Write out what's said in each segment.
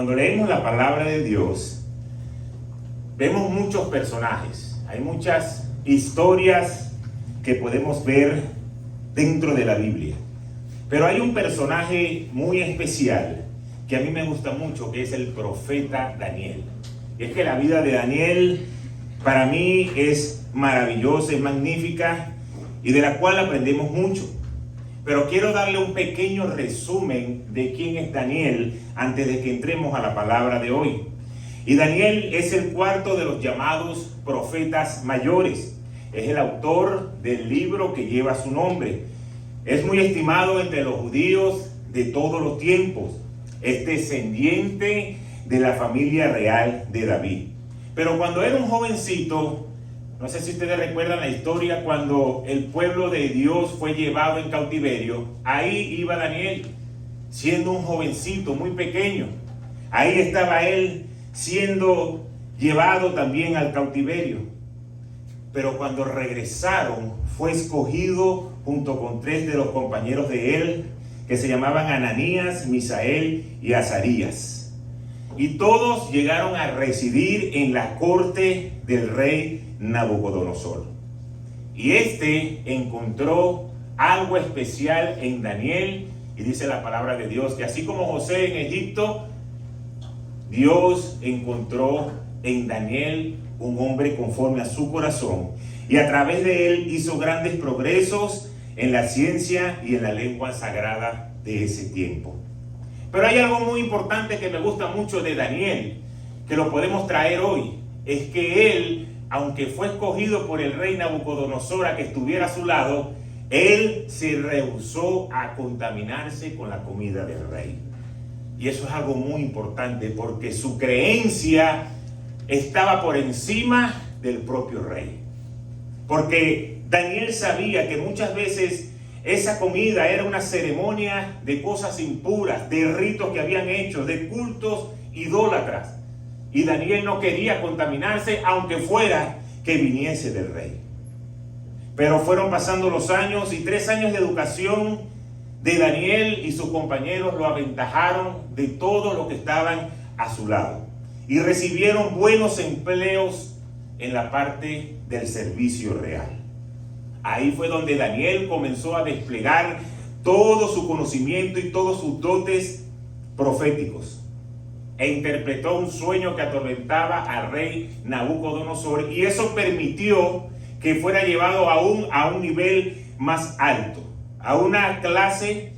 Cuando leemos la palabra de Dios, vemos muchos personajes, hay muchas historias que podemos ver dentro de la Biblia. Pero hay un personaje muy especial que a mí me gusta mucho, que es el profeta Daniel. Y es que la vida de Daniel para mí es maravillosa, es magnífica y de la cual aprendemos mucho. Pero quiero darle un pequeño resumen de quién es Daniel antes de que entremos a la palabra de hoy. Y Daniel es el cuarto de los llamados profetas mayores. Es el autor del libro que lleva su nombre. Es muy estimado entre los judíos de todos los tiempos. Es descendiente de la familia real de David. Pero cuando era un jovencito, no sé si ustedes recuerdan la historia cuando el pueblo de Dios fue llevado en cautiverio. Ahí iba Daniel, siendo un jovencito muy pequeño. Ahí estaba él siendo llevado también al cautiverio. Pero cuando regresaron, fue escogido junto con 3 de los compañeros de él, que se llamaban Ananías, Misael y Azarías. Y todos llegaron a residir en la corte del rey Nabucodonosor. Y este encontró algo especial en Daniel, y dice la palabra de Dios que así como José en Egipto, Dios encontró en Daniel un hombre conforme a su corazón, y a través de él hizo grandes progresos en la ciencia y en la lengua sagrada de ese tiempo. Pero hay algo muy importante que me gusta mucho de Daniel, que lo podemos traer hoy. Es que él, aunque fue escogido por el rey Nabucodonosor a que estuviera a su lado, él se rehusó a contaminarse con la comida del rey. Y eso es algo muy importante porque su creencia estaba por encima del propio rey. Porque Daniel sabía que muchas veces esa comida era una ceremonia de cosas impuras, de ritos que habían hecho, de cultos idólatras. Y Daniel no quería contaminarse, aunque fuera que viniese del rey. Pero fueron pasando los años y 3 años de educación de Daniel y sus compañeros lo aventajaron de todos los que estaban a su lado. Y recibieron buenos empleos en la parte del servicio real. Ahí fue donde Daniel comenzó a desplegar todo su conocimiento y todos sus dotes proféticos. E interpretó un sueño que atormentaba al rey Nabucodonosor, y eso permitió que fuera llevado a un nivel más alto, a una clase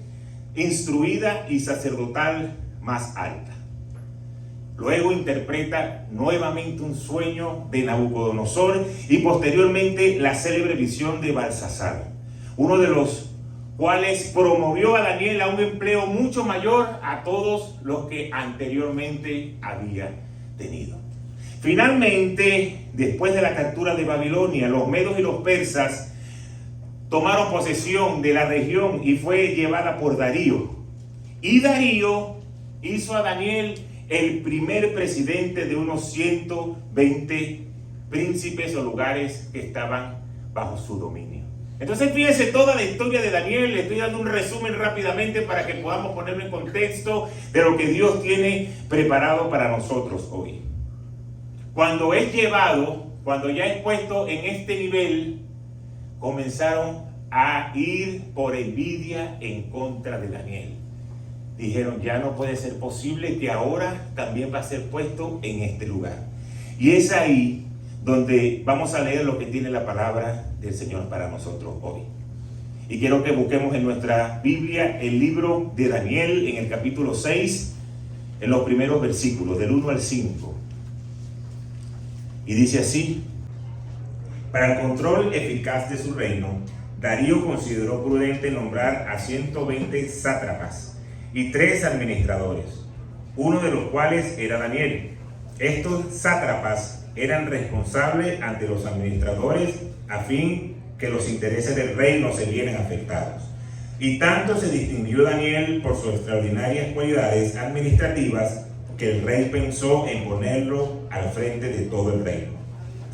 instruida y sacerdotal más alta. Luego interpreta nuevamente un sueño de Nabucodonosor y posteriormente la célebre visión de Balsasar, uno de los cuales promovió a Daniel a un empleo mucho mayor a todos los que anteriormente había tenido. Finalmente, después de la captura de Babilonia, los medos y los persas tomaron posesión de la región y fue llevada por Darío. Y Darío hizo a Daniel el primer presidente de unos 120 príncipes o lugares que estaban bajo su dominio. Entonces fíjense toda la historia de Daniel. Le estoy dando un resumen rápidamente para que podamos ponerlo en contexto de lo que Dios tiene preparado para nosotros hoy. Cuando es llevado, cuando ya es puesto en este nivel, comenzaron a ir por envidia en contra de Daniel. Dijeron, ya no puede ser posible que ahora también va a ser puesto en este lugar. Y es ahí donde vamos a leer lo que tiene la palabra del Señor para nosotros hoy. Y quiero que busquemos en nuestra Biblia el libro de Daniel en el capítulo 6, en los primeros versículos, del 1 al 5. Y dice así: para el control eficaz de su reino, Darío consideró prudente nombrar a 120 sátrapas y 3 administradores, uno de los cuales era Daniel. Estos sátrapas eran responsables ante los administradores a fin que los intereses del rey no se vieran afectados. Y tanto se distinguió Daniel por sus extraordinarias cualidades administrativas que el rey pensó en ponerlo al frente de todo el reino.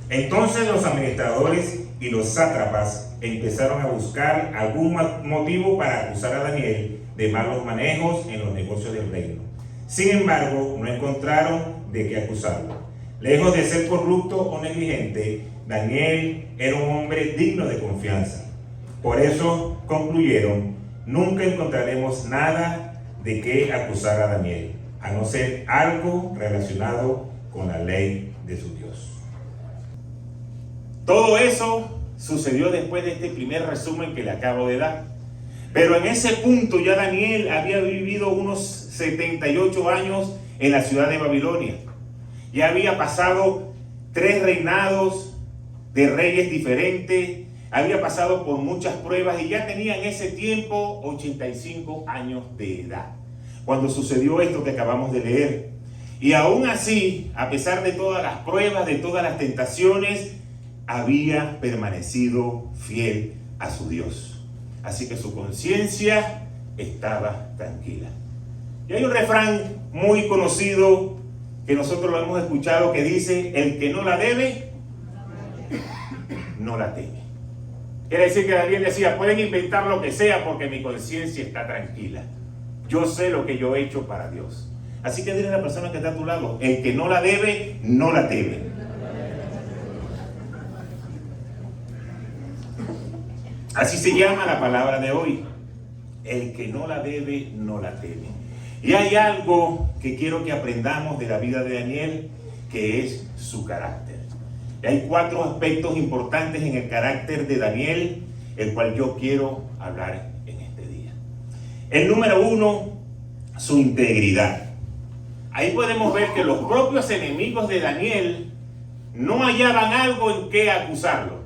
Entonces los administradores y los sátrapas empezaron a buscar algún motivo para acusar a Daniel de malos manejos en los negocios del reino. Sin embargo, no encontraron de qué acusarlo. Lejos de ser corrupto o negligente, Daniel era un hombre digno de confianza. Por eso concluyeron: nunca encontraremos nada de qué acusar a Daniel, a no ser algo relacionado con la ley de su Dios. Todo eso sucedió después de este primer resumen que le acabo de dar. Pero en ese punto ya Daniel había vivido unos 78 años en la ciudad de Babilonia. Ya había pasado 3 reinados de reyes diferentes, había pasado por muchas pruebas y ya tenía en ese tiempo 85 años de edad cuando sucedió esto que acabamos de leer. Y aún así, a pesar de todas las pruebas, de todas las tentaciones, había permanecido fiel a su Dios. Así que su conciencia estaba tranquila. Y hay un refrán muy conocido que nosotros lo hemos escuchado que dice: el que no la debe, no la teme. Quiere decir que Daniel decía: pueden inventar lo que sea porque mi conciencia está tranquila. Yo sé lo que yo he hecho para Dios. Así que dile a la persona que está a tu lado: el que no la debe, no la teme. Así se llama la palabra de hoy. El que no la debe, no la teme. Y hay algo que quiero que aprendamos de la vida de Daniel, que es su carácter. Y hay 4 aspectos importantes en el carácter de Daniel, el cual yo quiero hablar en este día. El número 1, su integridad. Ahí podemos ver que los propios enemigos de Daniel no hallaban algo en qué acusarlo,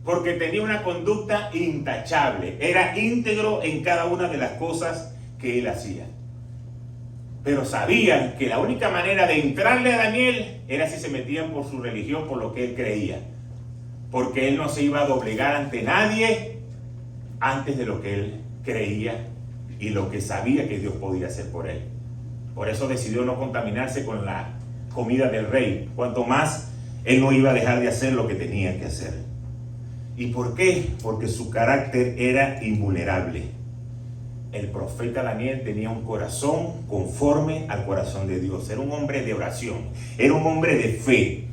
porque tenía una conducta intachable, era íntegro en cada una de las cosas que él hacía. Pero sabían que la única manera de entrarle a Daniel era si se metían por su religión, por lo que él creía, porque él no se iba a doblegar ante nadie antes de lo que él creía y lo que sabía que Dios podía hacer por él. Por eso decidió no contaminarse con la comida del rey, cuanto más él no iba a dejar de hacer lo que tenía que hacer. ¿Y por qué? Porque su carácter era invulnerable. El profeta Daniel tenía un corazón conforme al corazón de Dios. Era un hombre de oración, era un hombre de fe.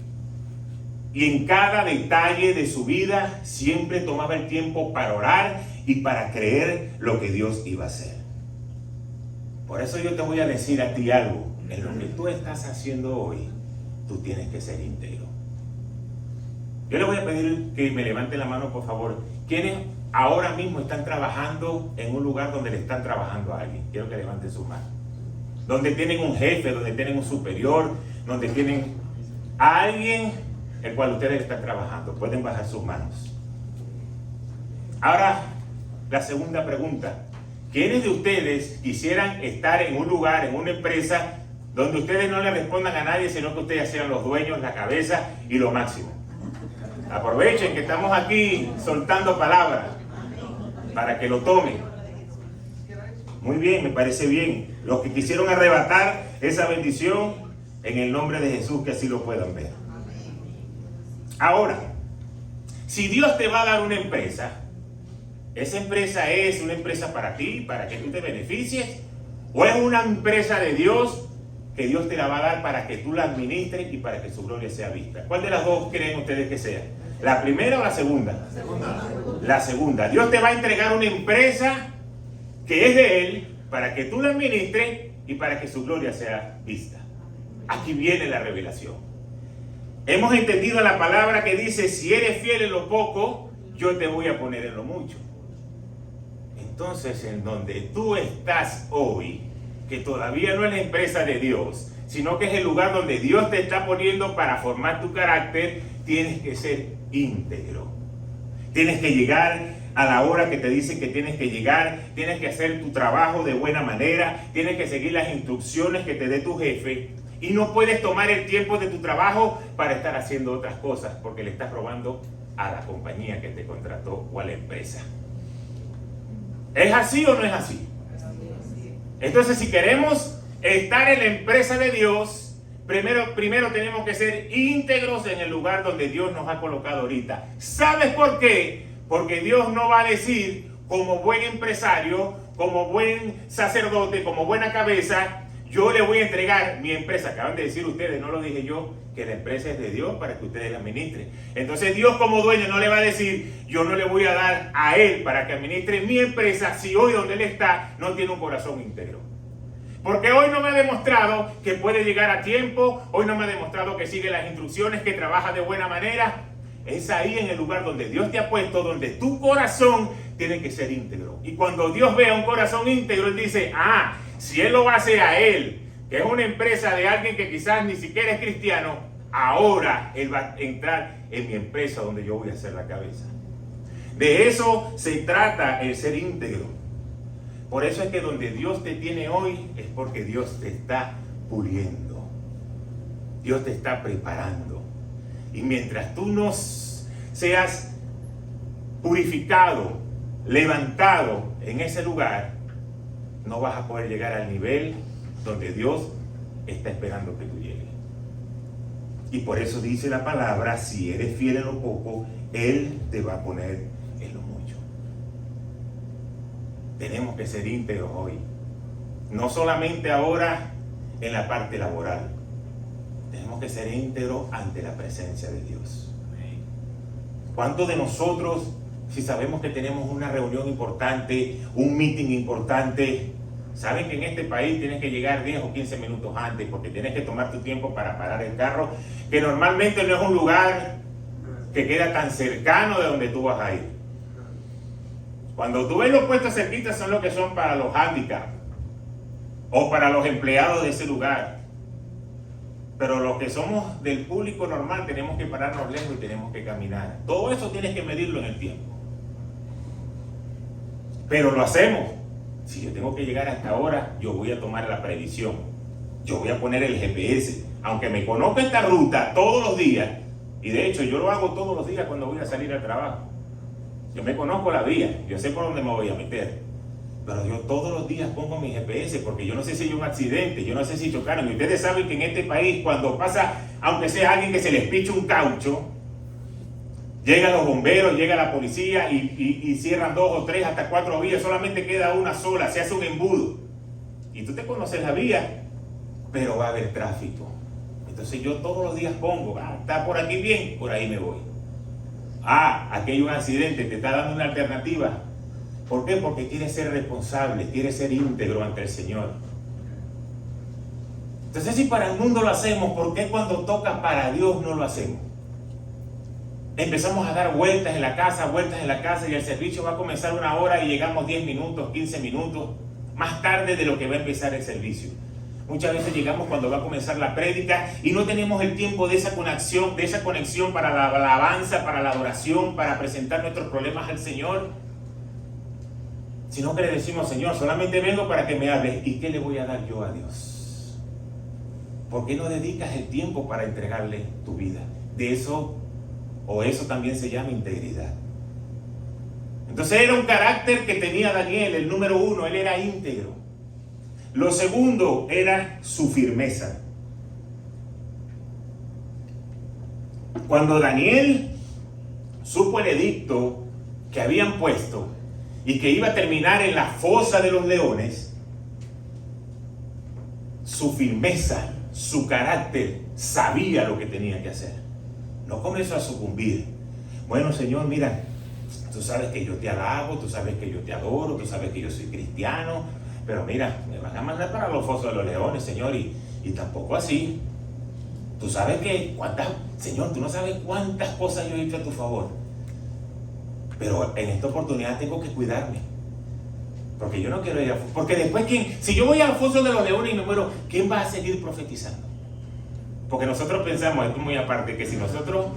Y en cada detalle de su vida siempre tomaba el tiempo para orar y para creer lo que Dios iba a hacer. Por eso yo te voy a decir a ti algo. En lo que tú estás haciendo hoy, tú tienes que ser íntegro. Yo le voy a pedir que me levante la mano, por favor. ¿Quiénes ahora mismo están trabajando en un lugar donde le están trabajando a alguien? Quiero que levanten su mano. Donde tienen un jefe, donde tienen un superior, donde tienen a alguien el cual ustedes están trabajando. Pueden bajar sus manos. Ahora, la segunda pregunta. ¿Quiénes de ustedes quisieran estar en un lugar, en una empresa, donde ustedes no le respondan a nadie, sino que ustedes sean los dueños, la cabeza y lo máximo? Aprovechen que estamos aquí soltando palabras para que lo tomen. Muy bien, me parece bien. Los que quisieron arrebatar esa bendición, en el nombre de Jesús, que así lo puedan ver. Ahora, si Dios te va a dar una empresa, ¿esa empresa es una empresa para ti, para que tú te beneficies? ¿O es una empresa de Dios que Dios te la va a dar para que tú la administres y para que su gloria sea vista? ¿Cuál de las dos creen ustedes que sea? ¿La primera o la segunda? La segunda. Dios te va a entregar una empresa que es de Él para que tú la administres y para que su gloria sea vista. Aquí viene la revelación. Hemos entendido la palabra que dice: si eres fiel en lo poco, yo te voy a poner en lo mucho. Entonces, en donde tú estás hoy, que todavía no es la empresa de Dios, sino que es el lugar donde Dios te está poniendo para formar tu carácter, tienes que ser íntegro. Tienes que llegar a la hora que te dicen que tienes que llegar, tienes que hacer tu trabajo de buena manera, tienes que seguir las instrucciones que te dé tu jefe, y no puedes tomar el tiempo de tu trabajo para estar haciendo otras cosas, porque le estás robando a la compañía que te contrató o a la empresa. ¿Es así o no es así? Entonces, si queremos estar en la empresa de Dios, primero tenemos que ser íntegros en el lugar donde Dios nos ha colocado ahorita. ¿Sabes por qué? Porque Dios no va a decir, como buen empresario, como buen sacerdote, como buena cabeza: yo le voy a entregar mi empresa. Acaban de decir ustedes, no lo dije yo, que la empresa es de Dios para que ustedes la administren. Entonces Dios como dueño no le va a decir, yo no le voy a dar a él para que administre mi empresa si hoy donde él está no tiene un corazón íntegro. Porque hoy no me ha demostrado que puede llegar a tiempo, hoy no me ha demostrado que sigue las instrucciones, que trabaja de buena manera. Es ahí en el lugar donde Dios te ha puesto, donde tu corazón tiene que ser íntegro. Y cuando Dios vea un corazón íntegro, Él dice, si Él lo va a hacer a Él, que es una empresa de alguien que quizás ni siquiera es cristiano, ahora Él va a entrar en mi empresa donde yo voy a ser la cabeza. De eso se trata el ser íntegro. Por eso es que donde Dios te tiene hoy es porque Dios te está puliendo. Dios te está preparando. Y mientras tú no seas purificado, levantado en ese lugar, no vas a poder llegar al nivel donde Dios está esperando que tú llegues. Y por eso dice la palabra, si eres fiel en lo poco, Él te va a poner en lo mucho. Tenemos que ser íntegros hoy. No solamente ahora en la parte laboral. Tenemos que ser íntegros ante la presencia de Dios. ¿Cuántos de nosotros, si sabemos que tenemos una reunión importante, un meeting importante, saben que en este país tienes que llegar 10 o 15 minutos antes porque tienes que tomar tu tiempo para parar el carro, que normalmente no es un lugar que queda tan cercano de donde tú vas a ir? Cuando tú ves los puestos cerquitas son los que son para los handicaps o para los empleados de ese lugar. Pero los que somos del público normal tenemos que pararnos lejos y tenemos que caminar. Todo eso tienes que medirlo en el tiempo. Pero lo hacemos. Si yo tengo que llegar hasta ahora, yo voy a tomar la previsión. Yo voy a poner el GPS. Aunque me conozca esta ruta todos los días, y de hecho yo lo hago todos los días cuando voy a salir al trabajo. Yo me conozco la vía, yo sé por dónde me voy a meter. Pero yo todos los días pongo mi GPS porque yo no sé si hay un accidente, yo no sé si chocaron. Y ustedes saben que en este país cuando pasa, aunque sea alguien que se les piche un caucho, llegan los bomberos, llega la policía y cierran 2 o 3 hasta 4 vías, solamente queda una sola, se hace un embudo. Y tú te conoces la vía, pero va a haber tráfico. Entonces yo todos los días pongo, está por aquí bien, por ahí me voy. Aquí hay un accidente, te está dando una alternativa. ¿Por qué? Porque quieres ser responsable, quieres ser íntegro ante el Señor. Entonces si para el mundo lo hacemos, ¿por qué cuando toca para Dios no lo hacemos? Empezamos a dar vueltas en la casa y el servicio va a comenzar 1 hora y llegamos 10 minutos, 15 minutos más tarde de lo que va a empezar el servicio. Muchas veces llegamos cuando va a comenzar la prédica y no tenemos el tiempo de esa conexión para la alabanza, para la adoración, para presentar nuestros problemas al Señor. Sino que le decimos, Señor, solamente vengo para que me hables. ¿Y qué le voy a dar yo a Dios? ¿Por qué no dedicas el tiempo para entregarle tu vida? Eso también se llama integridad. Entonces era un carácter que tenía Daniel, el número 1, él era íntegro. Lo segundo era su firmeza. Cuando Daniel supo el edicto que habían puesto y que iba a terminar en la fosa de los leones, su firmeza, su carácter, sabía lo que tenía que hacer. No comenzó a sucumbir. Bueno, Señor, mira, tú sabes que yo te alabo, tú sabes que yo te adoro, tú sabes que yo soy cristiano, pero mira, me van a mandar para los fosos de los leones, Señor, y tampoco así. Tú sabes que Señor, tú no sabes cuántas cosas yo he hecho a tu favor. Pero en esta oportunidad tengo que cuidarme. Porque yo no quiero ir a foso. Porque después, si yo voy al foso de los leones y me muero, ¿quién va a seguir profetizando? Porque nosotros pensamos, esto es muy aparte, que si nosotros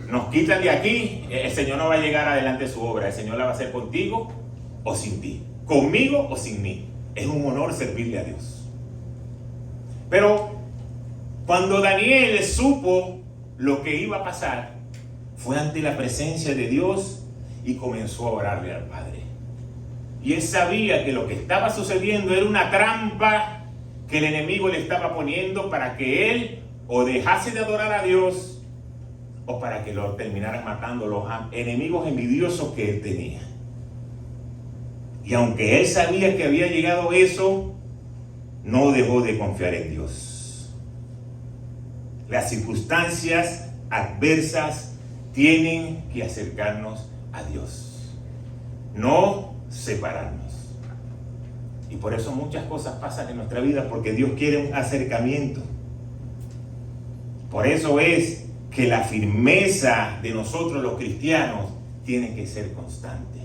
nos quitan de aquí, el Señor no va a llegar adelante su obra. El Señor la va a hacer contigo o sin ti. Conmigo o sin mí. Es un honor servirle a Dios. Pero cuando Daniel supo lo que iba a pasar, fue ante la presencia de Dios y comenzó a orarle al Padre. Y él sabía que lo que estaba sucediendo era una trampa que el enemigo le estaba poniendo para que él o dejase de adorar a Dios o para que lo terminaran matando los enemigos envidiosos que él tenía. Y aunque él sabía que había llegado eso, no dejó de confiar en Dios. Las circunstancias adversas tienen que acercarnos a Dios, no separarnos. Y por eso muchas cosas pasan en nuestra vida, porque Dios quiere un acercamiento. Por eso es que la firmeza de nosotros los cristianos tiene que ser constante.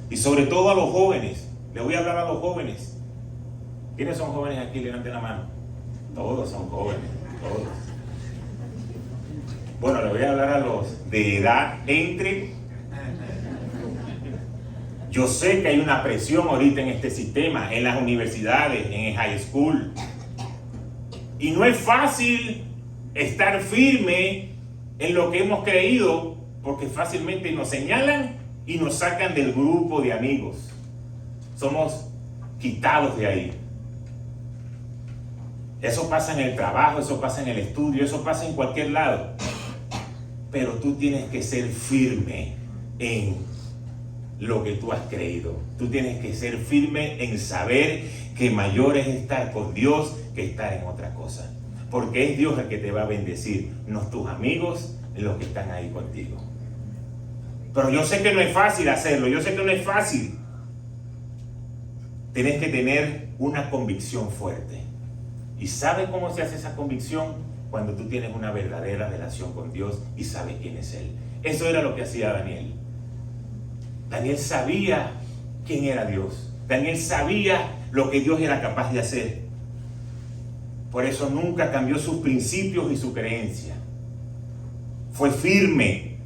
Y sobre todo a los jóvenes. Le voy a hablar a los jóvenes. ¿Quiénes son jóvenes aquí? Levanten la mano. Todos son jóvenes, todos. Bueno, le voy a hablar a los de edad entre. Yo sé que hay una presión ahorita en este sistema, en las universidades, en el high school. Y no es fácil estar firme en lo que hemos creído, porque fácilmente nos señalan y nos sacan del grupo de amigos. Somos quitados de ahí. Eso pasa en el trabajo, eso pasa en el estudio, eso pasa en cualquier lado. Pero tú tienes que ser firme en lo que tú has creído. Tú tienes que ser firme en saber que mayor es estar con Dios que estar en otra cosa. Porque es Dios el que te va a bendecir, no tus amigos los que están ahí contigo. Pero yo sé que no es fácil hacerlo, yo sé que no es fácil. Tienes que tener una convicción fuerte. ¿Y sabes cómo se hace esa convicción? Cuando tú tienes una verdadera relación con Dios y sabes quién es Él. Eso era lo que hacía Daniel. Daniel sabía quién era Dios. Daniel sabía lo que Dios era capaz de hacer. Por eso nunca cambió sus principios y su creencia. Fue firme.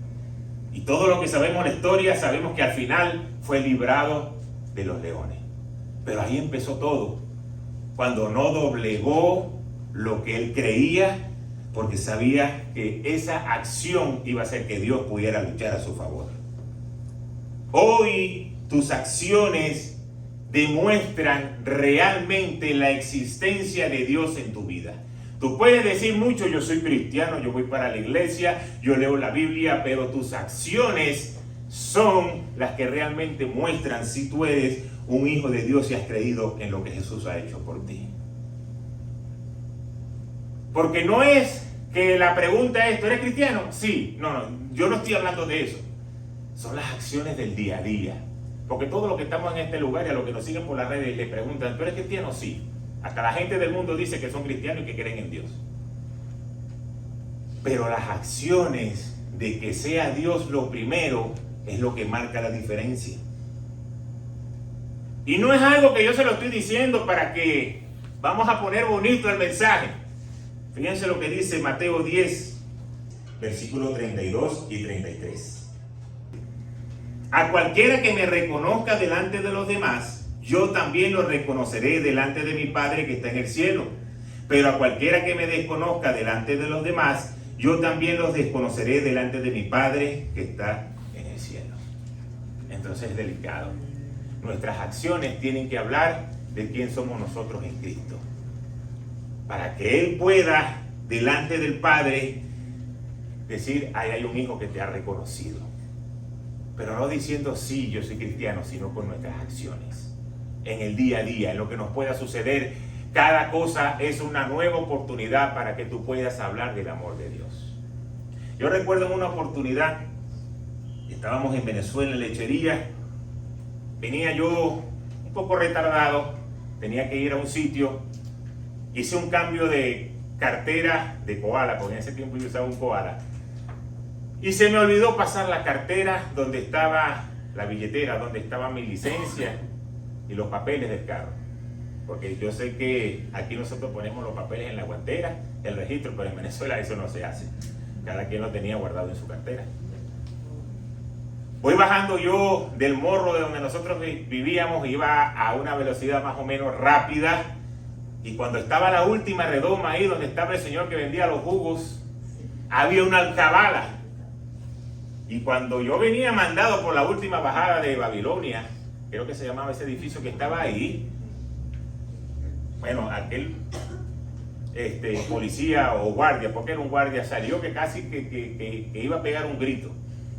Y todo lo que sabemos en la historia, sabemos que al final fue librado de los leones. Pero ahí empezó todo. Cuando no doblegó lo que él creía, porque sabía que esa acción iba a hacer que Dios pudiera luchar a su favor. Hoy tus acciones demuestran realmente la existencia de Dios en tu vida. Tú puedes decir mucho, yo soy cristiano, yo voy para la iglesia, yo leo la Biblia, pero tus acciones son las que realmente muestran si tú eres un hijo de Dios y has creído en lo que Jesús ha hecho por ti. Porque no es que la pregunta es, ¿tú eres cristiano? Sí, no, yo no estoy hablando de eso. Son las acciones del día a día. Porque todos los que estamos en este lugar y a los que nos siguen por las redes le preguntan, ¿tú eres cristiano? Sí. Hasta la gente del mundo dice que son cristianos y que creen en Dios. Pero las acciones de que sea Dios lo primero es lo que marca la diferencia. Y no es algo que yo se lo estoy diciendo para que vamos a poner bonito el mensaje. Fíjense lo que dice Mateo 10, versículos 32 y 33. A cualquiera que me reconozca delante de los demás, yo también lo reconoceré delante de mi Padre que está en el cielo. Pero a cualquiera que me desconozca delante de los demás, yo también los desconoceré delante de mi Padre que está en el cielo. Entonces es delicado. Nuestras acciones tienen que hablar de quién somos nosotros en Cristo. Para que Él pueda, delante del Padre, decir, ahí hay un hijo que te ha reconocido. Pero no diciendo, sí, yo soy cristiano, sino con nuestras acciones. En el día a día, en lo que nos pueda suceder, cada cosa es una nueva oportunidad para que tú puedas hablar del amor de Dios. Yo recuerdo en una oportunidad, estábamos en Venezuela, en lechería, venía yo un poco retardado, tenía que ir a un sitio, hice un cambio de cartera de koala, porque en ese tiempo yo usaba un koala, y se me olvidó pasar la cartera donde estaba la billetera, donde estaba mi licencia y los papeles del carro. Porque yo sé que aquí nosotros ponemos los papeles en la guantera, el registro, pero en Venezuela eso no se hace. Cada quien lo tenía guardado en su cartera. Voy bajando yo del morro de donde nosotros vivíamos, iba a una velocidad más o menos rápida, y cuando estaba la última redoma ahí donde estaba el señor que vendía los jugos, había una alcabala. Y cuando yo venía mandado por la última bajada de Babilonia, creo que se llamaba ese edificio que estaba ahí, bueno, aquel policía o guardia, porque era un guardia, salió que casi que iba a pegar un grito.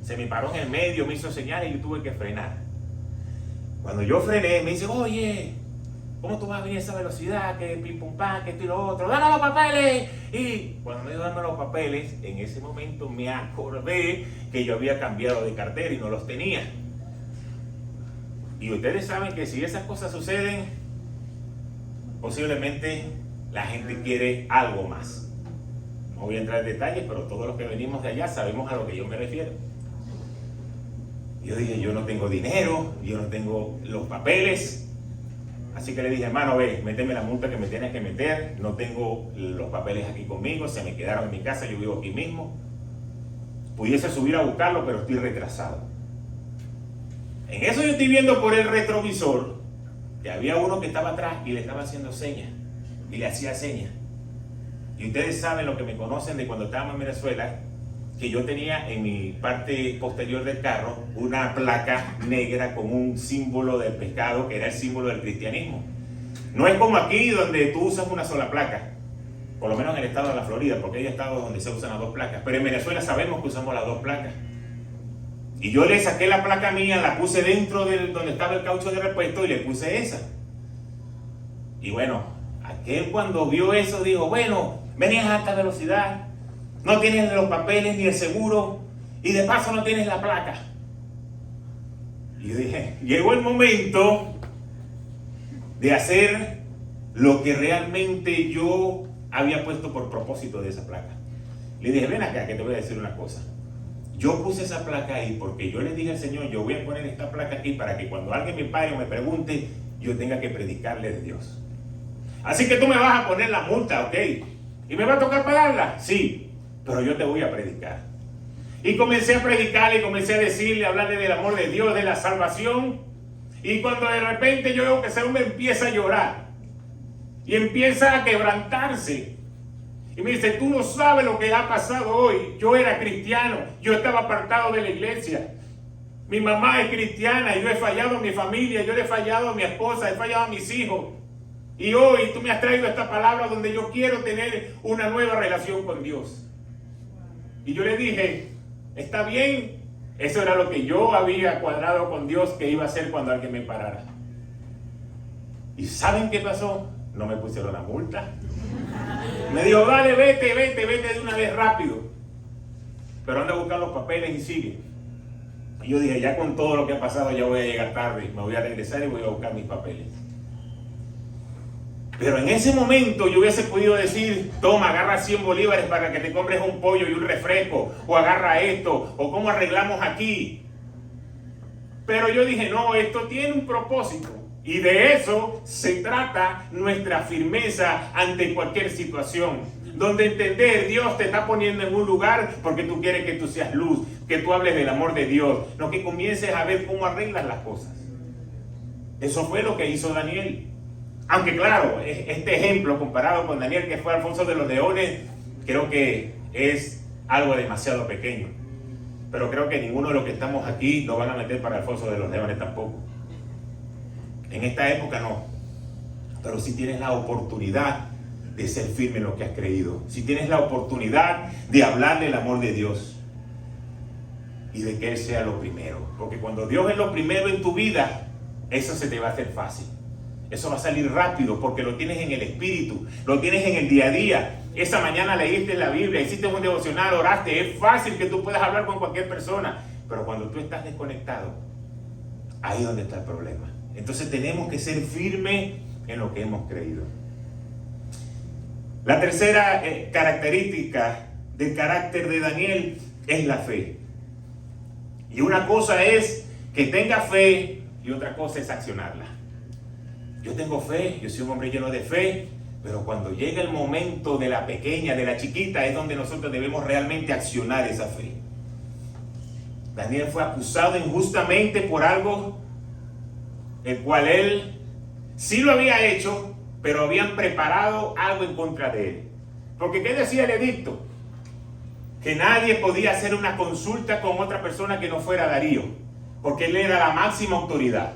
Se me paró en el medio, me hizo señales y yo tuve que frenar. Cuando yo frené, me dice, oye, ¿cómo tú vas a venir a esa velocidad? Que pim pum pam, que esto y lo otro, ¡dame los papeles! Y cuando me dio dando los papeles, en ese momento me acordé que yo había cambiado de cartera y no los tenía. Y ustedes saben que si esas cosas suceden, posiblemente la gente quiere algo más. No voy a entrar en detalles, pero todos los que venimos de allá sabemos a lo que yo me refiero. Yo dije, yo no tengo dinero, yo no tengo los papeles. Así que le dije, hermano, ve, méteme la multa que me tienes que meter. No tengo los papeles aquí conmigo, se me quedaron en mi casa, yo vivo aquí mismo. Pudiese subir a buscarlo, pero estoy retrasado. En eso yo estoy viendo por el retrovisor que había uno que estaba atrás y le estaba haciendo señas. Y le hacía señas. Y ustedes saben, lo que me conocen de cuando estábamos en Venezuela, que yo tenía en mi parte posterior del carro una placa negra con un símbolo del pescado que era el símbolo del cristianismo. No es como aquí donde tú usas una sola placa, por lo menos en el estado de la Florida, porque hay estados donde se usan las dos placas, pero en Venezuela sabemos que usamos las dos placas. Y yo le saqué la placa mía, la puse dentro de donde estaba el caucho de repuesto y le puse esa. Y bueno, aquel cuando vio eso dijo, bueno, venías a alta velocidad, no tienes los papeles ni el seguro y de paso no tienes la placa. Y yo dije, llegó el momento de hacer lo que realmente yo había puesto por propósito de esa placa. Le dije, ven acá que te voy a decir una cosa. Yo puse esa placa ahí porque yo le dije al Señor, yo voy a poner esta placa aquí para que cuando alguien me pare o me pregunte, yo tenga que predicarle de Dios. Así que tú me vas a poner la multa, ¿ok? ¿Y me va a tocar pagarla? Sí. Pero yo te voy a predicar. Y comencé a predicarle, comencé a decirle, a hablarle del amor de Dios, de la salvación. Y cuando de repente yo veo que ese hombre empieza a llorar y empieza a quebrantarse. Y me dice, tú no sabes lo que ha pasado hoy. Yo era cristiano, yo estaba apartado de la iglesia. Mi mamá es cristiana y yo he fallado a mi familia, yo le he fallado a mi esposa, he fallado a mis hijos. Y hoy tú me has traído esta palabra donde yo quiero tener una nueva relación con Dios. Y yo le dije, está bien, eso era lo que yo había cuadrado con Dios que iba a hacer cuando alguien me parara. ¿Y saben qué pasó? No me pusieron la multa. Me dijo, dale, vete de una vez rápido. Pero anda a buscar los papeles y sigue. Y yo dije, ya con todo lo que ha pasado ya voy a llegar tarde, me voy a regresar y voy a buscar mis papeles. Pero en ese momento yo hubiese podido decir, toma, agarra 100 bolívares para que te compres un pollo y un refresco, o agarra esto, o cómo arreglamos aquí. Pero yo dije, no, esto tiene un propósito. Y de eso se trata nuestra firmeza ante cualquier situación. Donde entender, Dios te está poniendo en un lugar porque tú quieres que tú seas luz, que tú hables del amor de Dios, no que comiences a ver cómo arreglas las cosas. Eso fue lo que hizo Daniel. Aunque claro, este ejemplo comparado con Daniel, que fue Alfonso de los Leones, creo que es algo demasiado pequeño. Pero creo que ninguno de los que estamos aquí lo van a meter para Alfonso de los Leones tampoco. En esta época no. Pero si tienes la oportunidad de ser firme en lo que has creído, si tienes la oportunidad de hablar del amor de Dios y de que Él sea lo primero. Porque cuando Dios es lo primero en tu vida, eso se te va a hacer fácil. Eso va a salir rápido porque lo tienes en el espíritu, lo tienes en el día a día. Esa mañana leíste la Biblia, hiciste un devocional, oraste. Es fácil que tú puedas hablar con cualquier persona, pero cuando tú estás desconectado, ahí es donde está el problema. Entonces tenemos que ser firmes en lo que hemos creído. La tercera característica del carácter de Daniel es la fe. Y una cosa es que tenga fe y otra cosa es accionarla. Yo tengo fe, yo soy un hombre lleno de fe, pero cuando llega el momento de la pequeña, de la chiquita, es donde nosotros debemos realmente accionar esa fe. Daniel fue acusado injustamente por algo el cual él sí lo había hecho, pero habían preparado algo en contra de él. Porque ¿qué decía el edicto? Que nadie podía hacer una consulta con otra persona que no fuera Darío, porque él era la máxima autoridad.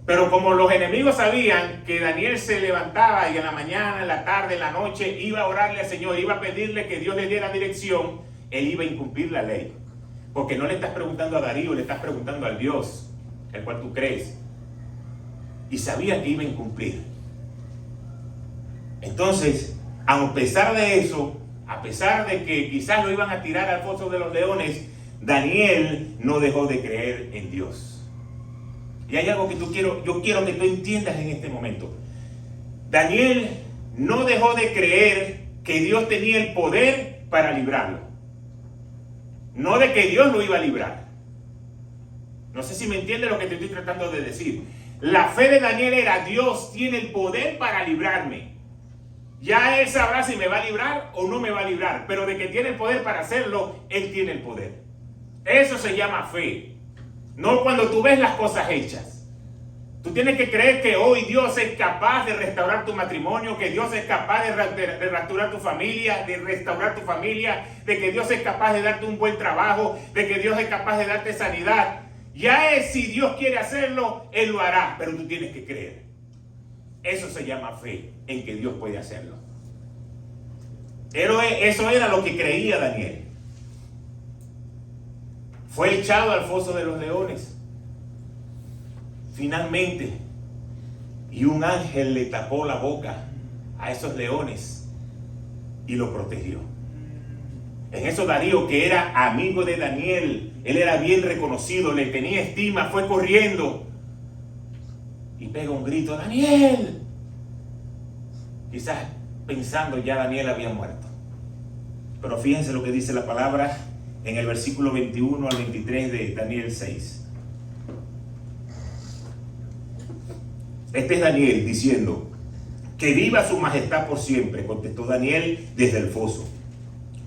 Pero como los enemigos sabían que Daniel se levantaba y en la mañana, en la tarde, en la noche iba a orarle al Señor, iba a pedirle que Dios le diera dirección, él iba a incumplir la ley. Porque no le estás preguntando a Darío, le estás preguntando al Dios, el cual tú crees. y sabía que iba a incumplir. Entonces, a pesar de eso, a pesar de que quizás lo iban a tirar al foso de los leones, Daniel no dejó de creer en Dios. Y hay algo que yo quiero que tú entiendas en este momento. Daniel no dejó de creer que Dios tenía el poder para librarlo. No de que Dios lo iba a librar. No sé si me entiende lo que te estoy tratando de decir. La fe de Daniel era: Dios tiene el poder para librarme. Ya Él sabrá si me va a librar o no me va a librar. Pero de que tiene el poder para hacerlo, Él tiene el poder. Eso se llama fe. No cuando tú ves las cosas hechas. Tú tienes que creer que hoy Dios es capaz de restaurar tu matrimonio, que Dios es capaz de restaurar tu familia, de que Dios es capaz de darte un buen trabajo, de que Dios es capaz de darte sanidad. Ya es, si Dios quiere hacerlo, Él lo hará, pero tú tienes que creer. Eso se llama fe, en que Dios puede hacerlo. Pero eso era lo que creía Daniel. Fue echado al foso de los leones. Finalmente, y un ángel le tapó la boca a esos leones y lo protegió. En eso Darío, que era amigo de Daniel, él era bien reconocido, le tenía estima, fue corriendo y pega un grito: ¡Daniel! Quizás pensando ya Daniel había muerto. Pero fíjense lo que dice la palabra en el versículo 21 al 23 de Daniel 6. Este es Daniel diciendo: que viva su majestad por siempre, contestó Daniel desde el foso.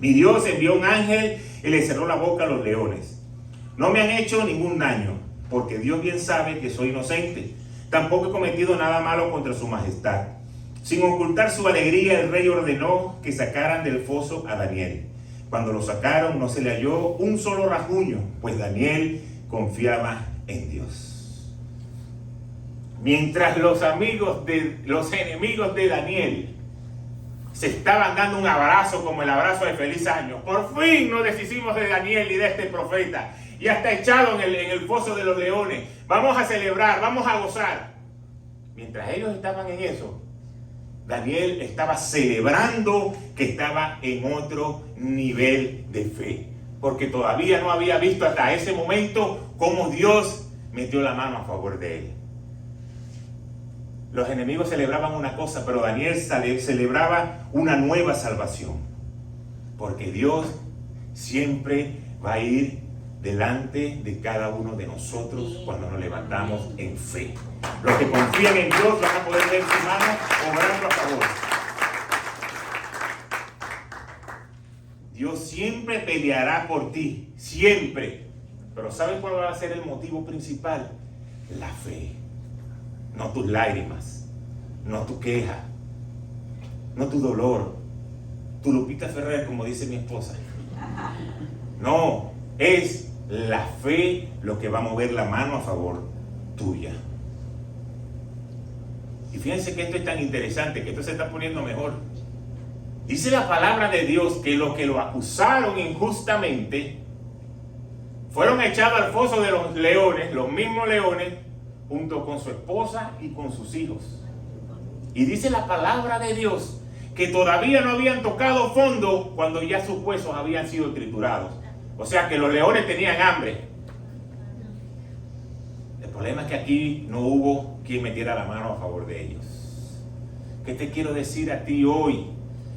Mi Dios envió un ángel y le cerró la boca a los leones. No me han hecho ningún daño, porque Dios bien sabe que soy inocente. Tampoco he cometido nada malo contra su majestad. Sin ocultar su alegría, el rey ordenó que sacaran del foso a Daniel. Cuando lo sacaron, no se le halló un solo rasguño, pues Daniel confiaba en Dios. Mientras los enemigos de Daniel se estaban dando un abrazo como el abrazo de feliz año. Por fin nos deshicimos de Daniel y de este profeta. Ya está echado en el foso de los leones. Vamos a celebrar, vamos a gozar. Mientras ellos estaban en eso, Daniel estaba celebrando que estaba en otro nivel de fe. Porque todavía no había visto hasta ese momento cómo Dios metió la mano a favor de él. Los enemigos celebraban una cosa, pero Daniel celebraba una nueva salvación. Porque Dios siempre va a ir delante de cada uno de nosotros cuando nos levantamos en fe. Los que confían en Dios van a poder ver su mano obrando a favor. Dios siempre peleará por ti, siempre. Pero ¿sabes cuál va a ser el motivo principal? La fe. No tus lágrimas, no tu queja, no tu dolor, tu Lupita Ferrer, como dice mi esposa. No, es la fe lo que va a mover la mano a favor tuya. Y fíjense que esto es tan interesante, que esto se está poniendo mejor. Dice la palabra de Dios que los que lo acusaron injustamente fueron echados al foso de los leones, los mismos leones, junto con su esposa y con sus hijos. Y dice la palabra de Dios que todavía no habían tocado fondo cuando ya sus huesos habían sido triturados. O sea que los leones tenían hambre. El problema es que aquí no hubo quien metiera la mano a favor de ellos. ¿Qué te quiero decir a ti hoy?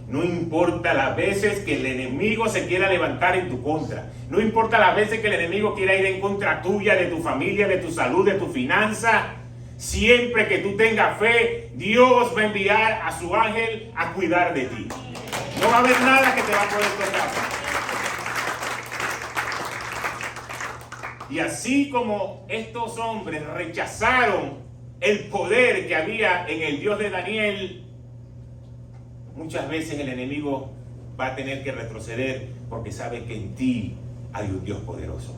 No importa las veces que el enemigo se quiera levantar en tu contra. No importa las veces que el enemigo quiera ir en contra tuya, de tu familia, de tu salud, de tu finanza. Siempre que tú tengas fe, Dios va a enviar a su ángel a cuidar de ti. No va a haber nada que te va a poder tocar. Y así como estos hombres rechazaron el poder que había en el Dios de Daniel, muchas veces el enemigo va a tener que retroceder porque sabe que en ti hay un Dios poderoso.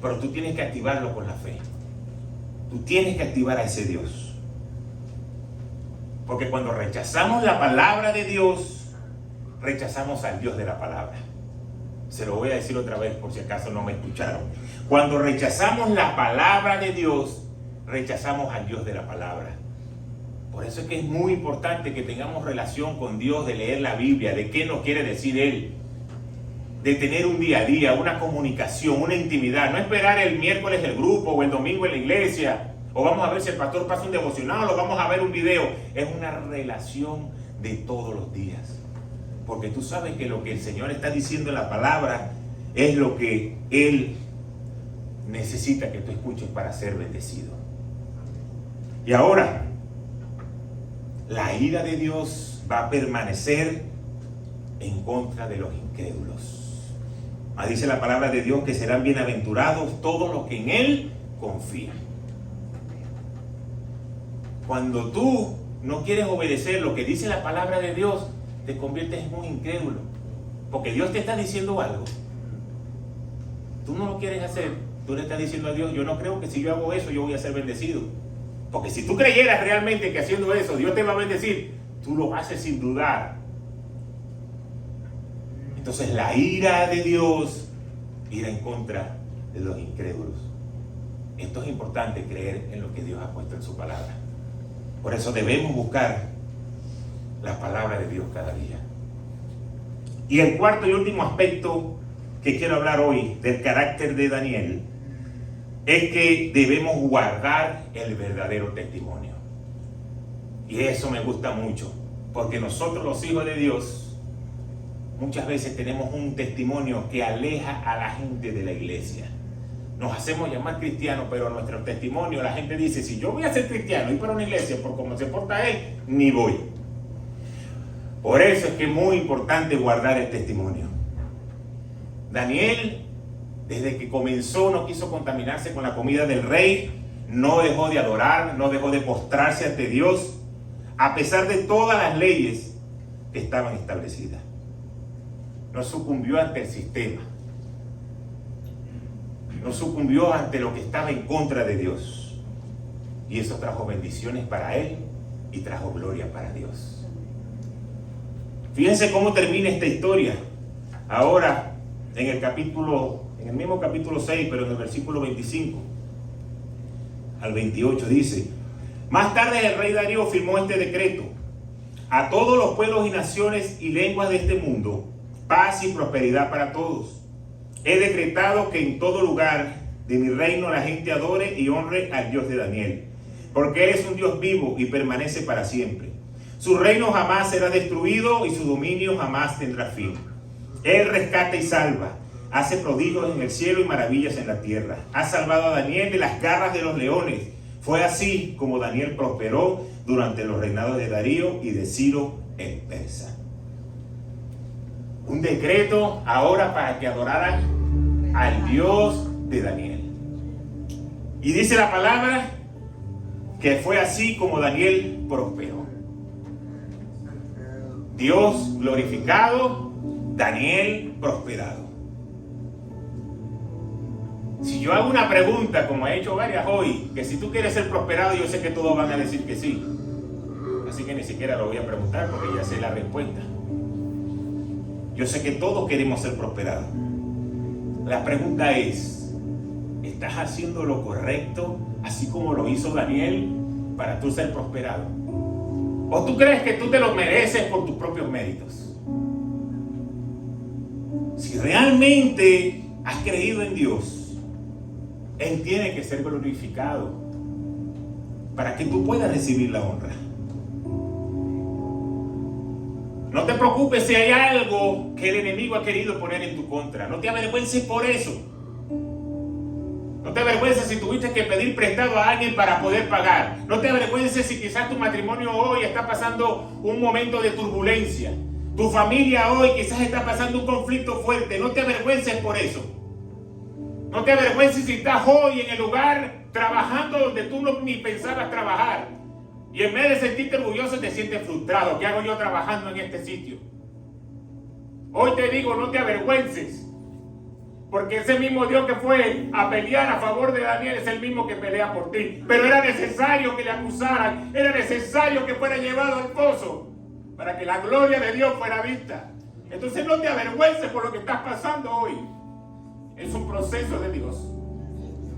Pero tú tienes que activarlo con la fe. Tú tienes que activar a ese Dios. Porque cuando rechazamos la palabra de Dios, rechazamos al Dios de la palabra. Se lo voy a decir otra vez por si acaso no me escucharon. Cuando rechazamos la palabra de Dios, rechazamos al Dios de la palabra. Por eso es que es muy importante que tengamos relación con Dios, de leer la Biblia, de qué nos quiere decir Él, de tener un día a día, una comunicación, una intimidad. No esperar el miércoles el grupo o el domingo en la iglesia, o vamos a ver si el pastor pasa un devocional o vamos a ver un video. Es una relación de todos los días. Porque tú sabes que lo que el Señor está diciendo en la palabra es lo que Él necesita que tú escuches para ser bendecido. Y ahora, la ira de Dios va a permanecer en contra de los incrédulos. Mas dice la palabra de Dios que serán bienaventurados todos los que en Él confían. Cuando tú no quieres obedecer lo que dice la palabra de Dios, te conviertes en un incrédulo. Porque Dios te está diciendo algo. Tú no lo quieres hacer. Tú le estás diciendo a Dios, yo no creo que si yo hago eso, yo voy a ser bendecido. Porque si tú creyeras realmente que haciendo eso, Dios te va a bendecir, tú lo haces sin dudar. Entonces la ira de Dios irá en contra de los incrédulos. Esto es importante, creer en lo que Dios ha puesto en su palabra. Por eso debemos buscar la palabra de Dios cada día. Y el cuarto y último aspecto que quiero hablar hoy del carácter de Daniel es que debemos guardar el verdadero testimonio. Y eso me gusta mucho, porque nosotros los hijos de Dios muchas veces tenemos un testimonio que aleja a la gente de la iglesia. Nos hacemos llamar cristianos, pero nuestro testimonio, la gente dice, si yo voy a ser cristiano y para una iglesia por cómo se porta él, ni voy. Por eso es que es muy importante guardar el testimonio. Daniel, desde que comenzó, no quiso contaminarse con la comida del rey, no dejó de adorar, no dejó de postrarse ante Dios, a pesar de todas las leyes que estaban establecidas. No sucumbió ante el sistema. No sucumbió ante lo que estaba en contra de Dios. Y eso trajo bendiciones para él y trajo gloria para Dios. Fíjense cómo termina esta historia. Ahora, en el mismo capítulo 6, pero en el versículo 25 al 28 dice: más tarde el rey Darío firmó este decreto: a todos los pueblos y naciones y lenguas de este mundo, paz y prosperidad para todos. He decretado que en todo lugar de mi reino la gente adore y honre al Dios de Daniel, porque Él es un Dios vivo y permanece para siempre. Su reino jamás será destruido y su dominio jamás tendrá fin. Él rescata y salva, hace prodigios en el cielo y maravillas en la tierra. Ha salvado a Daniel de las garras de los leones. Fue así como Daniel prosperó durante los reinados de Darío y de Ciro el persa. Un decreto ahora para que adoraran al Dios de Daniel. Y dice la palabra que fue así como Daniel prosperó. Dios glorificado, Daniel prosperado. Si yo hago una pregunta, como he hecho varias hoy, que si tú quieres ser prosperado, yo sé que todos van a decir que sí. Así que ni siquiera lo voy a preguntar porque ya sé la respuesta. Yo sé que todos queremos ser prosperados. La pregunta es, ¿estás haciendo lo correcto, así como lo hizo Daniel, para tú ser prosperado? ¿O tú crees que tú te lo mereces por tus propios méritos? Si realmente has creído en Dios, Él tiene que ser glorificado para que tú puedas recibir la honra. No te preocupes si hay algo que el enemigo ha querido poner en tu contra. No te avergüences por eso. No te avergüences si tuviste que pedir prestado a alguien para poder pagar. No te avergüences si quizás tu matrimonio hoy está pasando un momento de turbulencia. Tu familia hoy quizás está pasando un conflicto fuerte. No te avergüences por eso. No te avergüences si estás hoy en el lugar trabajando donde tú ni pensabas trabajar. Y en vez de sentirte orgulloso, te sientes frustrado. ¿Qué hago yo trabajando en este sitio? Hoy te digo, no te avergüences. Porque ese mismo Dios que fue a pelear a favor de Daniel es el mismo que pelea por ti. Pero era necesario que le acusaran. Era necesario que fuera llevado al pozo para que la gloria de Dios fuera vista. Entonces no te avergüences por lo que estás pasando hoy. Es un proceso de Dios.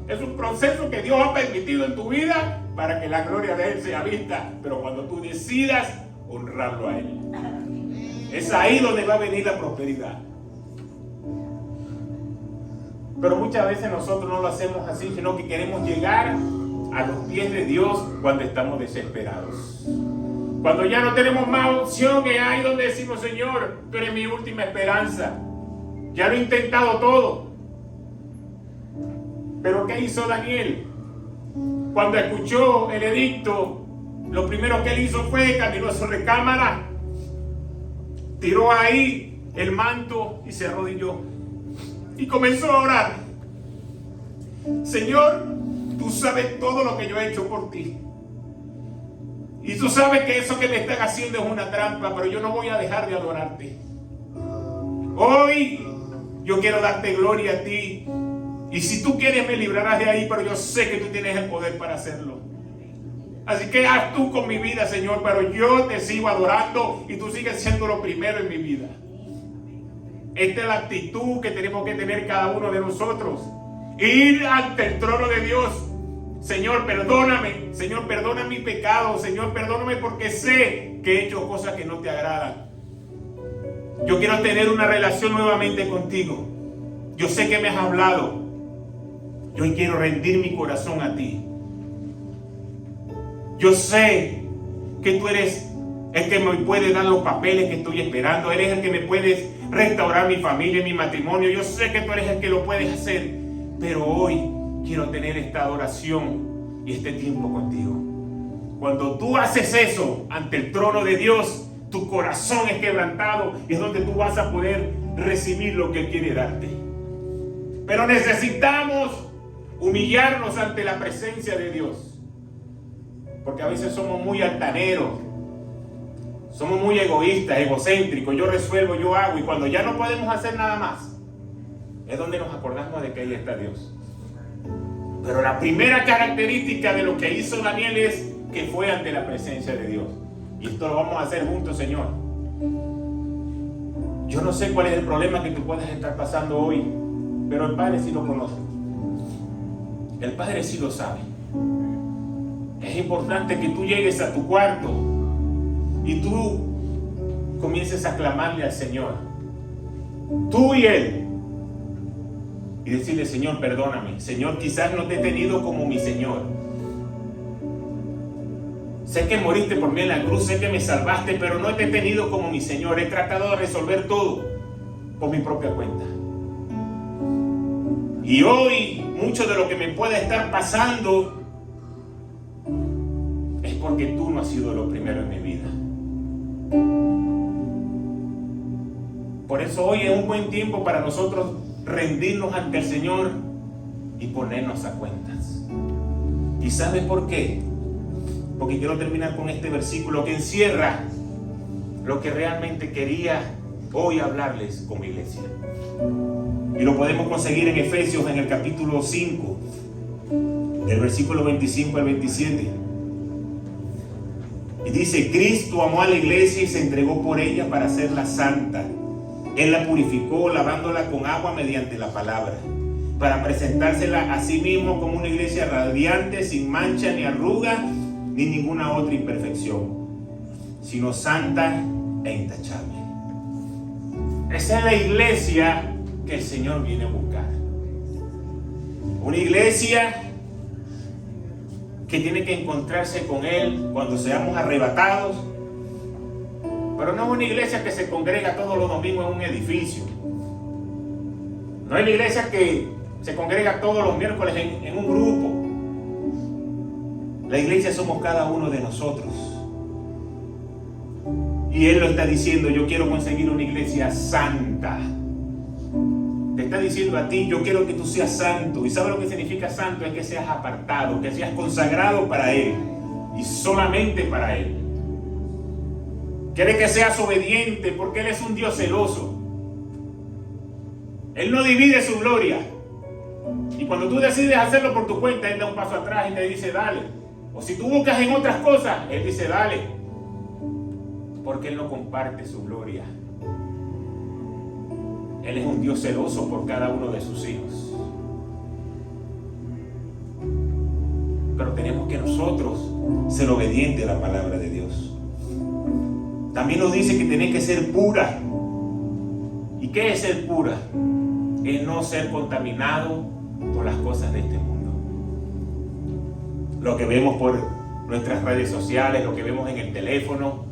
Es un proceso que Dios ha permitido en tu vida para que la gloria de Él sea vista. Pero cuando tú decidas honrarlo a Él, es ahí donde va a venir la prosperidad. Pero muchas veces nosotros no lo hacemos así, sino que queremos llegar a los pies de Dios cuando estamos desesperados. Cuando ya no tenemos más opción, es ahí donde decimos: Señor, tú eres mi última esperanza. Ya lo he intentado todo. Pero ¿qué hizo Daniel? Cuando escuchó el edicto, lo primero que él hizo fue caminó a su recámara, tiró ahí el manto y se arrodilló y comenzó a orar. Señor, tú sabes todo lo que yo he hecho por ti. Y tú sabes que eso que me están haciendo es una trampa, pero yo no voy a dejar de adorarte. Hoy yo quiero darte gloria a ti. Y si tú quieres me librarás de ahí, pero yo sé que tú tienes el poder para hacerlo. Así que haz tú con mi vida, Señor, pero yo te sigo adorando y tú sigues siendo lo primero en mi vida. Esta es la actitud que tenemos que tener cada uno de nosotros. Ir ante el trono de Dios. Señor, perdóname. Señor, perdona mi pecado. Señor, perdóname porque sé que he hecho cosas que no te agradan. Yo quiero tener una relación nuevamente contigo. Yo sé que me has hablado. Yo quiero rendir mi corazón a ti. Yo sé que tú eres el que me puede dar los papeles que estoy esperando. Eres el que me puedes restaurar mi familia, mi matrimonio. Yo sé que tú eres el que lo puedes hacer. Pero hoy quiero tener esta adoración y este tiempo contigo. Cuando tú haces eso ante el trono de Dios, tu corazón es quebrantado y es donde tú vas a poder recibir lo que Él quiere darte. Pero necesitamos humillarnos ante la presencia de Dios. Porque a veces somos muy altaneros, somos muy egoístas, egocéntricos. Yo resuelvo, yo hago, y cuando ya no podemos hacer nada más, es donde nos acordamos de que ahí está Dios. Pero la primera característica de lo que hizo Daniel es que fue ante la presencia de Dios. Y esto lo vamos a hacer juntos, Señor. Yo no sé cuál es el problema que tú puedas estar pasando hoy, pero el Padre sí lo conoce. El Padre sí lo sabe. Es importante que tú llegues a tu cuarto y tú comiences a clamarle al Señor, tú y Él, y decirle: Señor, perdóname. Señor, quizás no te he tenido como mi Señor. Sé que moriste por mí en la cruz, sé que me salvaste, pero no te he tenido como mi Señor. He tratado de resolver todo por mi propia cuenta. Y hoy, mucho de lo que me pueda estar pasando es porque tú no has sido lo primero en mi vida. Por eso hoy es un buen tiempo para nosotros rendirnos ante el Señor y ponernos a cuentas. ¿Y sabes por qué? Porque quiero terminar con este versículo que encierra lo que realmente quería hoy hablarles como iglesia. Y lo podemos conseguir en Efesios, en el capítulo 5, del versículo 25 al 27. Y dice: Cristo amó a la iglesia y se entregó por ella para hacerla santa. Él la purificó, lavándola con agua mediante la palabra, para presentársela a sí mismo como una iglesia radiante, sin mancha ni arruga, ni ninguna otra imperfección, sino santa e intachable. Esa es la iglesia que el Señor viene a buscar. Una iglesia que tiene que encontrarse con Él cuando seamos arrebatados. Pero no es una iglesia que se congrega todos los domingos en un edificio. No es la iglesia que se congrega todos los miércoles en un grupo. La iglesia somos cada uno de nosotros. Y Él lo está diciendo: yo quiero conseguir una iglesia santa. Te está diciendo a ti: yo quiero que tú seas santo. ¿Y sabes lo que significa santo? Es que seas apartado, que seas consagrado para Él y solamente para Él. Quiere que seas obediente porque Él es un Dios celoso. Él no divide su gloria. Y cuando tú decides hacerlo por tu cuenta, Él da un paso atrás y te dice: dale. O si tú buscas en otras cosas, Él dice: dale. Porque Él no comparte su gloria. Él es un Dios celoso por cada uno de sus hijos. pero tenemos que nosotros ser obedientes a la palabra de Dios. También nos dice que tenés que ser pura. ¿Y qué es ser pura? Es no ser contaminado por las cosas de este mundo. Lo que vemos por nuestras redes sociales, lo que vemos en el teléfono,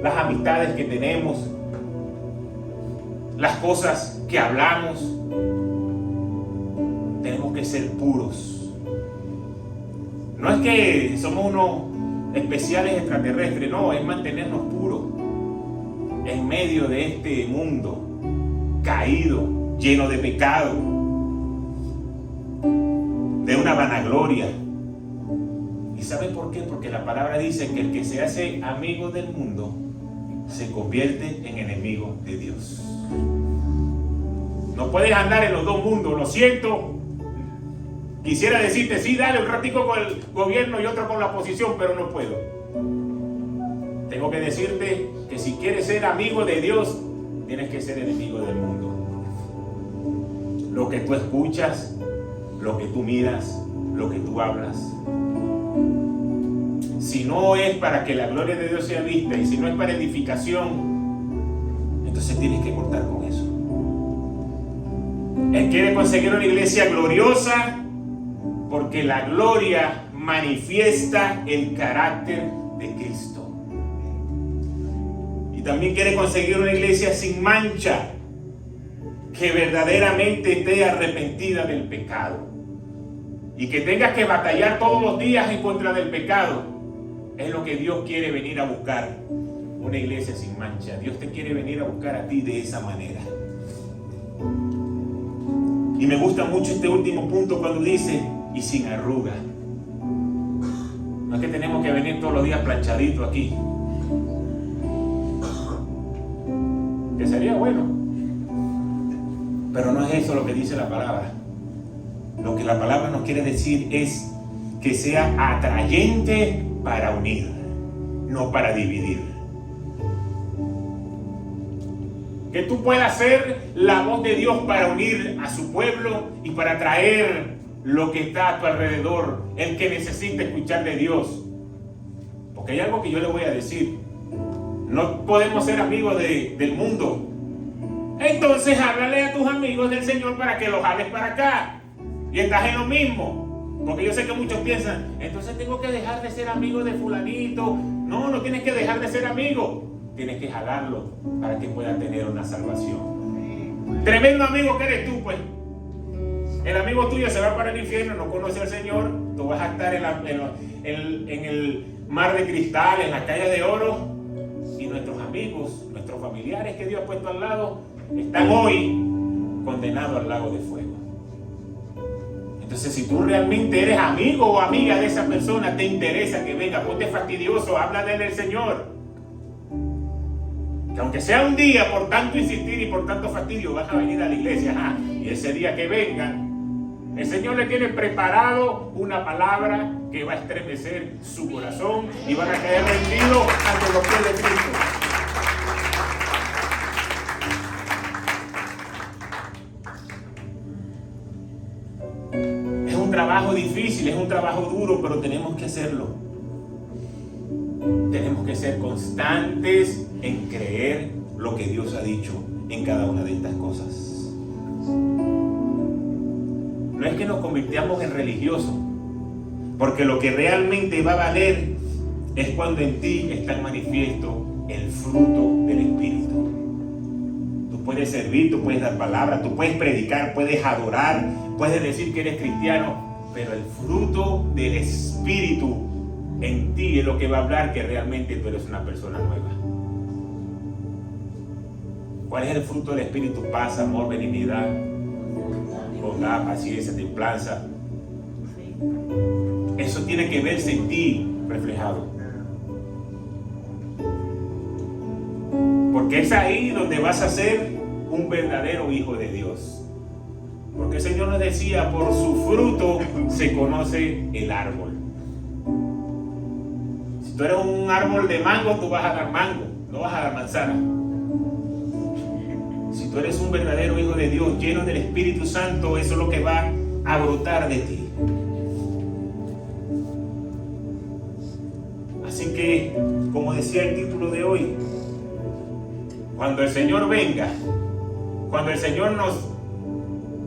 las amistades que tenemos, las cosas que hablamos. Tenemos que ser puros. No es que somos unos especiales extraterrestres, no, es mantenernos puros en medio de este mundo caído, lleno de pecado, de una vanagloria. ¿Y sabe por qué? Porque la palabra dice que el que se hace amigo del mundo se convierte en enemigo de Dios. No puedes andar en los dos mundos, lo siento. Quisiera decirte, sí, dale un ratico con el gobierno y otro con la oposición, pero no puedo. Tengo que decirte que si quieres ser amigo de Dios, tienes que ser enemigo del mundo. Lo que tú escuchas, lo que tú miras, lo que tú hablas. Si no es para que la gloria de Dios sea vista y si no es para edificación, entonces tienes que cortar con eso. Él quiere conseguir una iglesia gloriosa porque la gloria manifiesta el carácter de Cristo. Y también quiere conseguir una iglesia sin mancha, que verdaderamente esté arrepentida del pecado y que tengas que batallar todos los días en contra del pecado. Es lo que Dios quiere venir a buscar, una iglesia sin mancha. Dios te quiere venir a buscar a ti de esa manera. Y me gusta mucho este último punto cuando dice, y sin arruga. No es que tenemos que venir todos los días planchaditos aquí, que sería bueno, pero no es eso lo que dice la palabra. Lo que la palabra nos quiere decir es que sea atrayente para unir, no para dividir. Que tú puedas ser la voz de Dios para unir a su pueblo y para traer lo que está a tu alrededor, el que necesita escuchar de Dios. Porque hay algo que yo le voy a decir: no podemos ser amigos del mundo. Entonces háblale a tus amigos del Señor para que los jales para acá. Y estás en lo mismo. Porque yo sé que muchos piensan, entonces tengo que dejar de ser amigo de fulanito. No, no tienes que dejar de ser amigo. Tienes que jalarlo para que pueda tener una salvación. Tremendo amigo que eres tú, pues. El amigo tuyo se va para el infierno, no conoce al Señor. Tú vas a estar en el mar de cristal, en la calle de oro. Y nuestros amigos, nuestros familiares que Dios ha puesto al lado, están hoy condenados al lago de fuego. Entonces, si tú realmente eres amigo o amiga de esa persona, te interesa que venga, ponte fastidioso, habla del Señor. Que aunque sea un día, por tanto insistir y por tanto fastidio, vas a venir a la iglesia. Y ese día que vengan, el Señor le tiene preparado una palabra que va a estremecer su corazón y van a caer rendidos ante los pies de Cristo. Es un trabajo difícil, es un trabajo duro, pero tenemos que hacerlo. Tenemos que ser constantes en creer lo que Dios ha dicho en cada una de estas cosas. No es que nos convirtamos en religiosos, porque lo que realmente va a valer es cuando en ti está manifiesto el fruto del Espíritu. Tú puedes servir, tú puedes dar palabra, tú puedes predicar, puedes adorar, puedes decir que eres cristiano, pero el fruto del Espíritu en ti es lo que va a hablar que realmente tú eres una persona nueva. ¿Cuál es el fruto del Espíritu? Paz, amor, benignidad, bondad, paciencia, templanza. Eso tiene que verse en ti reflejado. Porque es ahí donde vas a ser un verdadero hijo de Dios. Porque el Señor nos decía, por su fruto se conoce el árbol. Si tú eres un árbol de mango, tú vas a dar mango, no vas a dar manzana. Si tú eres un verdadero hijo de Dios, lleno del Espíritu Santo, eso es lo que va a brotar de ti. Así que, como decía el título de hoy, cuando el Señor venga, cuando el Señor nos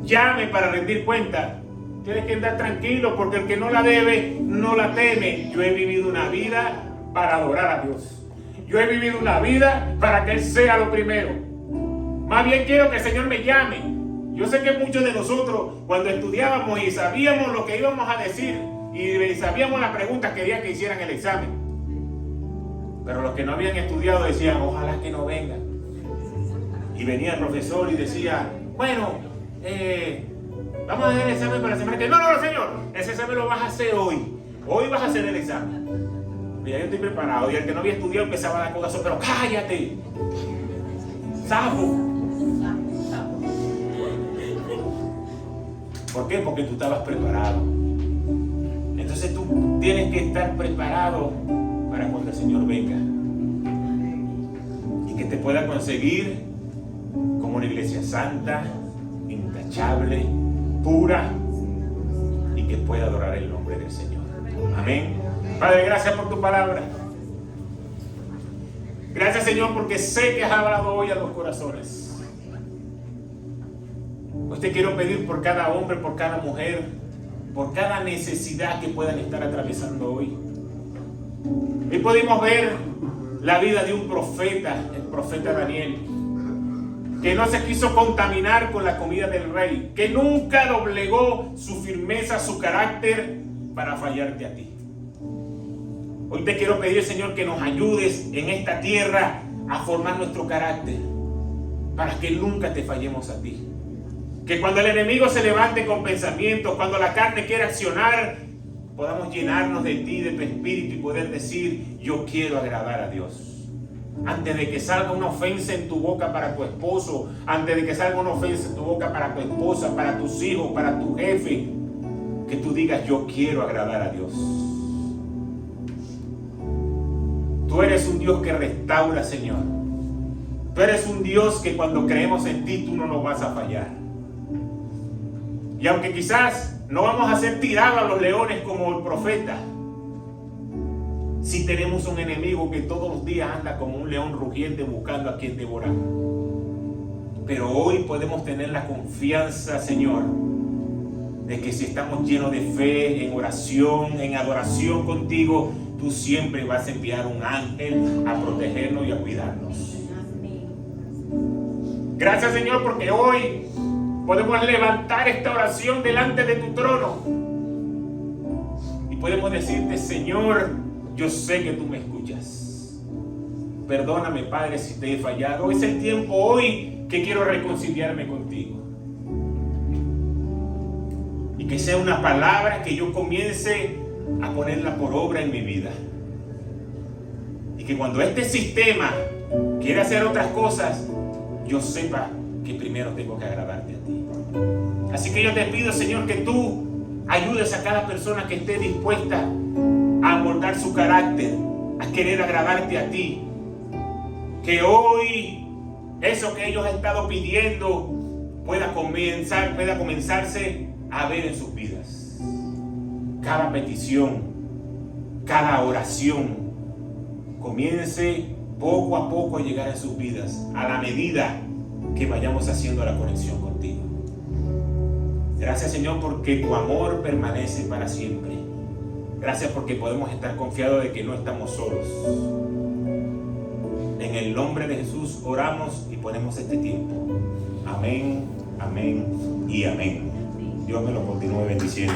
llame para rendir cuenta, tienes que andar tranquilo, porque el que no la debe, no la teme. Yo he vivido una vida para adorar a Dios. Yo he vivido una vida para que Él sea lo primero. Más bien quiero que el Señor me llame. Yo sé que muchos de nosotros, cuando estudiábamos y sabíamos lo que íbamos a decir y sabíamos las preguntas, querían que hicieran el examen. Pero los que no habían estudiado decían, ojalá que no vengan. Y venía el profesor y decía, bueno, vamos a hacer el examen para la semana que viene. No, Señor, ese examen lo vas a hacer hoy. Hoy vas a hacer el examen. Y ya yo estoy preparado. Y el que no había estudiado empezaba a dar codazos, pero cállate, sapo. ¿Por qué? Porque tú estabas preparado. Entonces tú tienes que estar preparado para cuando el Señor venga y que te pueda conseguir como una iglesia santa, intachable, pura, y que pueda adorar el nombre del Señor. Amén. Padre, gracias por tu palabra. Gracias, Señor, porque sé que has hablado hoy a los corazones. Hoy te quiero pedir por cada hombre, por cada mujer, por cada necesidad que puedan estar atravesando hoy. Hoy pudimos ver la vida de un profeta, el profeta Daniel, que no se quiso contaminar con la comida del rey, que nunca doblegó su firmeza, su carácter para fallarte a ti. Hoy te quiero pedir, Señor, que nos ayudes en esta tierra a formar nuestro carácter para que nunca te fallemos a ti. Que cuando el enemigo se levante con pensamientos, cuando la carne quiera accionar, podamos llenarnos de ti, de tu espíritu y poder decir, yo quiero agradar a Dios. Antes de que salga una ofensa en tu boca para tu esposo, antes de que salga una ofensa en tu boca para tu esposa, para tus hijos, para tu jefe, que tú digas, yo quiero agradar a Dios. Tú eres un Dios que restaura, Señor. Tú eres un Dios que cuando creemos en ti, tú no nos vas a fallar. Y aunque quizás no vamos a ser tirados a los leones como el profeta, sí tenemos un enemigo que todos los días anda como un león rugiente buscando a quien devorar. Pero hoy podemos tener la confianza, Señor, de que si estamos llenos de fe, en oración, en adoración contigo, tú siempre vas a enviar un ángel a protegernos y a cuidarnos. Gracias, Señor, porque hoy podemos levantar esta oración delante de tu trono y podemos decirte, Señor, yo sé que tú me escuchas. Perdóname, Padre, si te he fallado. Es el tiempo hoy que quiero reconciliarme contigo. Y que sea una palabra que yo comience a ponerla por obra en mi vida. Y que cuando este sistema quiera hacer otras cosas, yo sepa que primero tengo que agradarte a ti. Así que yo te pido, Señor, que tú ayudes a cada persona que esté dispuesta a moldar su carácter, a querer agradarte a ti. Que hoy eso que ellos han estado pidiendo pueda comenzarse a ver en sus vidas. Cada petición, cada oración comience poco a poco a llegar a sus vidas a la medida que vayamos haciendo la conexión contigo. Gracias, Señor, porque tu amor permanece para siempre. Gracias porque podemos estar confiados de que no estamos solos. En el nombre de Jesús oramos y ponemos este tiempo. Amén, amén y amén. Dios me lo continúe bendiciendo.